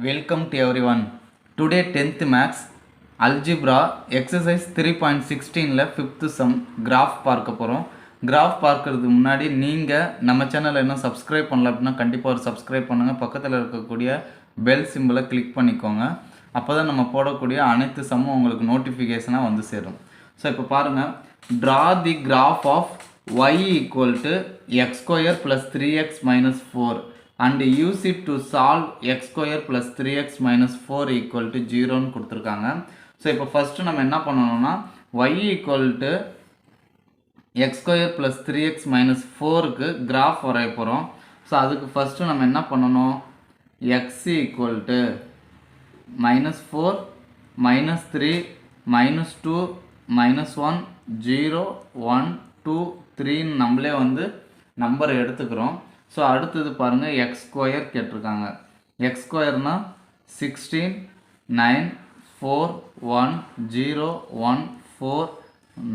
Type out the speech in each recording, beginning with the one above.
Welcome to everyone. Today 10th Maths Algebra Exercise 3.16ல 5th sum Graph பார்க்க போகிறோம். Graph பார்க்கறதுக்கு முன்னாடி நீங்கள் நம்ம சேனலை இன்னும் சப்ஸ்கிரைப் பண்ணல அப்படின்னா கண்டிப்பாக ஒரு சப்ஸ்கிரைப் பண்ணுங்கள். பக்கத்தில் இருக்கக்கூடிய பெல் சிம்பிளை கிளிக் பண்ணிக்கோங்க. அப்போ தான் நம்ம போடக்கூடிய அனைத்து சம்மும் உங்களுக்கு நோட்டிஃபிகேஷனாக வந்து சேரும். ஸோ இப்போ பாருங்கள், draw the graph of y equal to x square plus 3x minus 4 and use it to solve x square plus 3x minus 4 equal to 0ன்னு கொடுத்துருக்காங்க. ஸோ இப்போ ஃபஸ்ட்டு நம்ம என்ன பண்ணணும்னா y equal to x square plus 3x minus 4க்கு graph வரைய போகிறோம். So அதுக்கு first நம்ம என்ன பண்ணணும், x equal to minus 4 minus 3 minus 2 minus 1 0 1 2 3ன்னு நம்மளே வந்து நம்பர் எடுத்துக்கிறோம். ஸோ அடுத்தது பாருங்கள், எக்ஸ் ஸ்கொயர் கேட்டிருக்காங்க. எக்ஸ் ஸ்கொயர்னால் 16 9 4 1 0 1 4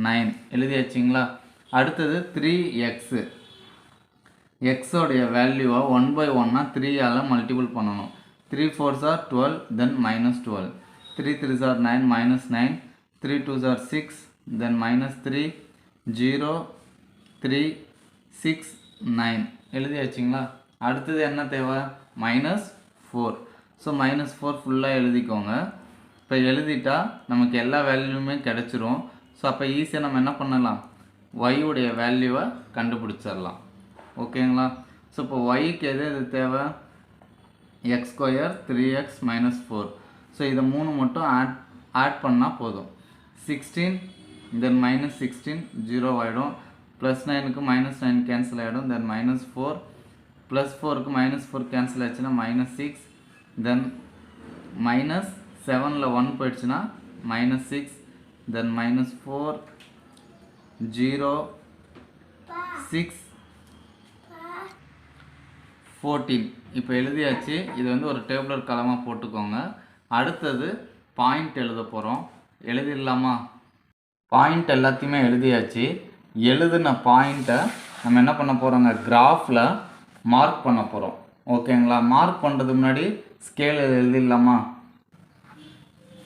9 எழுதியாச்சிங்களா. அடுத்தது 3x, எக்ஸோடைய வேல்யூவை 1/1 3ஆல் மல்டிபிள் பண்ணணும். 3 4s are 12, then minus 12. 3 3s are 9, minus 9. 3 2s are 6, then minus 3 0 3 6 9 எழுதியாச்சுங்களா. அடுத்தது என்ன தேவை, -4. ஸோ -4 ஃபுல்லாக எழுதிக்கோங்க. இப்போ எழுதிட்டா நமக்கு எல்லா வேல்யூமே கிடச்சிரும். ஸோ அப்போ ஈஸியாக நம்ம என்ன பண்ணலாம், ஒய்யுடைய வேல்யூவை கண்டுபிடிச்சிடலாம். ஓகேங்களா. ஸோ இப்போ ஒய்க்கு எது தேவை, X square 3x minus 4. So இதை 3 மட்டும் ஆட் பண்ணால் போதும். 16 தென் -16 0 ஆகிடும். +9க்கு -9 கேன்சல் ஆகிடும். தென் -4 +4க்கு -4 கேன்சல் ஆச்சுன்னா -6. தென் -7ல் 1 போயிடுச்சுன்னா -6. தென் -4 0 6 14. இப்போ எழுதியாச்சு. இது வந்து ஒரு டேபிளர் காலமாக போட்டுக்கோங்க. அடுத்தது பாயிண்ட் எழுத போகிறோம். எழுதிடலாமா. பாயிண்ட் எல்லாத்தையுமே எழுதியாச்சு. எழுதின பாயிண்ட்டை நம்ம என்ன பண்ண போகிறோங்க, கிராஃபில் மார்க் பண்ண போகிறோம். ஓகேங்களா. மார்க் பண்ணுறதுக்கு முன்னாடி ஸ்கேல் எழுதிடலாமா.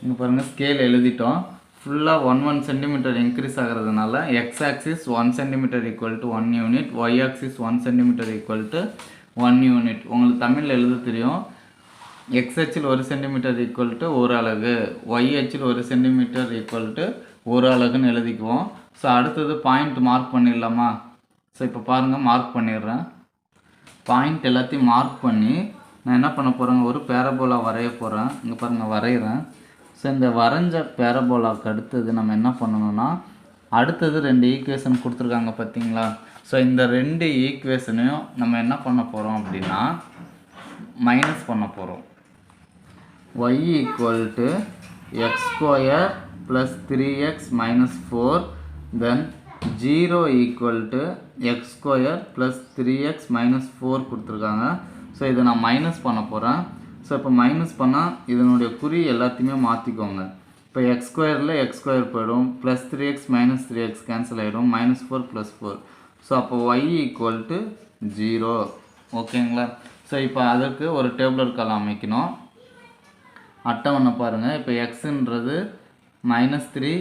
இங்கே பாருங்கள், ஸ்கேல் எழுதிட்டோம். ஃபுல்லாக 1 சென்டிமீட்டர் இன்க்ரீஸ் ஆகிறதுனால X axis 1 centimetre equal to 1 unit, Y axis 1 centimetre equal to 1 unit. உங்களுக்கு தமிழில் எழுத தெரியும். எக்ஸ் அச்சில் 1 சென்டிமீட்டர் ஈக்குவல் டு 1 அலகு, ஒய் அச்சில் 1 சென்டிமீட்டர் ஈக்குவல் டு 1 அலகுன்னு எழுதிக்குவோம். ஸோ அடுத்தது பாயிண்ட் மார்க் பண்ணிடலாமா. ஸோ இப்போ பாருங்கள், மார்க் பண்ணிடுறேன். பாயிண்ட் எல்லாத்தையும் மார்க் பண்ணி நான் என்ன பண்ண போகிறேங்க, ஒரு பேரபோலா வரைய போகிறேன். இங்கே பாருங்கள், வரைகிறேன். ஸோ இந்த வரைஞ்ச பேரபோலாவுக்கு அடுத்தது நம்ம என்ன பண்ணணும்னா, அடுத்தது 2 ஈக்குவேஷன் கொடுத்துருக்காங்க பார்த்தீங்களா. ஸோ இந்த 2 ஈக்குவேஷனையும் நம்ம என்ன பண்ண போகிறோம் அப்படின்னா மைனஸ் பண்ண போகிறோம். y equal to x square plus 3x minus 4, then 0 equal to x square plus 3x minus 4 கொடுத்துருக்காங்க. ஸோ இதை நான் மைனஸ் பண்ண போகிறேன். ஸோ இப்போ மைனஸ் பண்ணால் இதனுடைய குறி எல்லாத்தையுமே மாற்றிக்கோங்க. இப்போ எக்ஸ் ஸ்கொயரில் எக்ஸ் ஸ்கொயர் போயிடும், plus 3x minus 3x cancel ஆகிடும், -4 + 4. ஸோ அப்போ y equal to 0. ஓகேங்களா. ஸோ இப்போ அதற்கு ஒரு டேபிளர் காலம் அமைக்கணும். அட்டவணை பாருங்கள். இப்போ எக்ஸுன்றது -3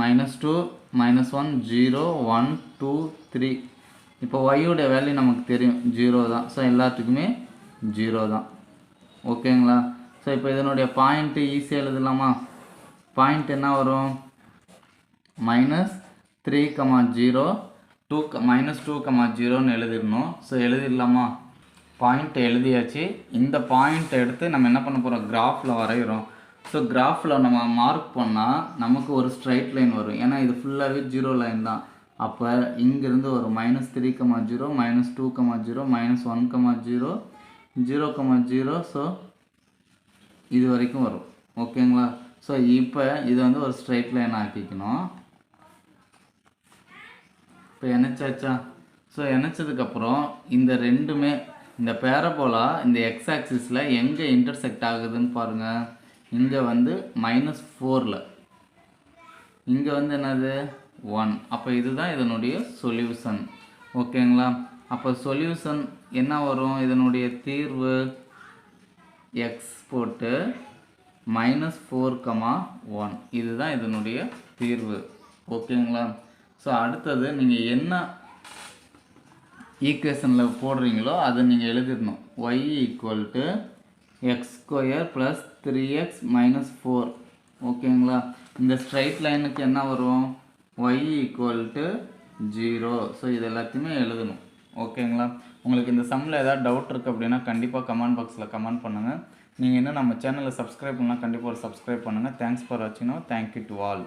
-2 -1 0 1 2 3. இப்போ ஒய்யோடைய வேல்யூ நமக்கு தெரியும், 0 தான். ஸோ எல்லாத்துக்குமே 0 தான். ஓகேங்களா. ஸோ இப்போ இதனுடைய பாயிண்ட்டு ஈஸியாக எழுதலாமா. பாயிண்ட் என்ன வரும், -3, 0 2 -2, 0ன்னு எழுதிடணும். ஸோ எழுதிடலாமா. பாயிண்ட் எழுதியாச்சு. இந்த பாயிண்ட்டை எடுத்து நம்ம என்ன பண்ண போகிறோம், கிராஃபில் வரைகிறோம். ஸோ கிராஃபில் நம்ம மார்க் பண்ணால் நமக்கு ஒரு ஸ்ட்ரைட் லைன் வரும். ஏன்னா இது ஃபுல்லாகவே 0 லைன் தான். அப்போ இங்கேருந்து ஒரு -3, 0 -2, 0 -1, 0 0, 0. ஸோ இது வரைக்கும் வரும். ஓகேங்களா. ஸோ இப்போ இது வந்து ஒரு ஸ்ட்ரைட் லைன் ஆக்கிக்கணும். இப்போ இணைச்சாச்சா. ஸோ இணைச்சதுக்கப்புறம் இந்த ரெண்டுமே, இந்த பேரபோலா இந்த எக்ஸ் ஆக்சிஸில் எங்கே இன்டர்செக்ட் ஆகுதுன்னு பாருங்கள். இங்கே வந்து -4ல், இங்கே வந்து என்னது 1. அப்போ இதுதான் இதனுடைய சொல்யூஷன். ஓகேங்களா. அப்போ சொல்யூஷன் என்ன வரும், இதனுடைய தீர்வு எக்ஸ் போட்டு -4, 1 இதுதான் இதனுடைய தீர்வு. ஓகேங்களா? ஸோ அடுத்தது நீங்கள் என்ன ஈக்குவேஷனில் போடுறீங்களோ அதை நீங்கள் எழுதிடணும். y = x² + 3x - 4. ஓகேங்களா? இந்த ஸ்ட்ரைட் லைனுக்கு என்ன வரும்? y = 0. ஸோ இது எல்லாத்தையுமே எழுதணும். ஓகேங்களா? உங்களுக்கு இந்த சம்மில் ஏதாவது டவுட் இருக்குது அப்படின்னா கண்டிப்பாக கமெண்ட் பாக்ஸில் கமெண்ட் பண்ணுங்கள். நீங்கள் இன்னும் நம்ம சேனலை சப்ஸ்கிரைப் பண்ணால் கண்டிப்பாக ஒரு சப்ஸ்கிரைப் பண்ணுங்கள். தேங்க்ஸ் ஃபார் வாட்சிங். Thank you to all.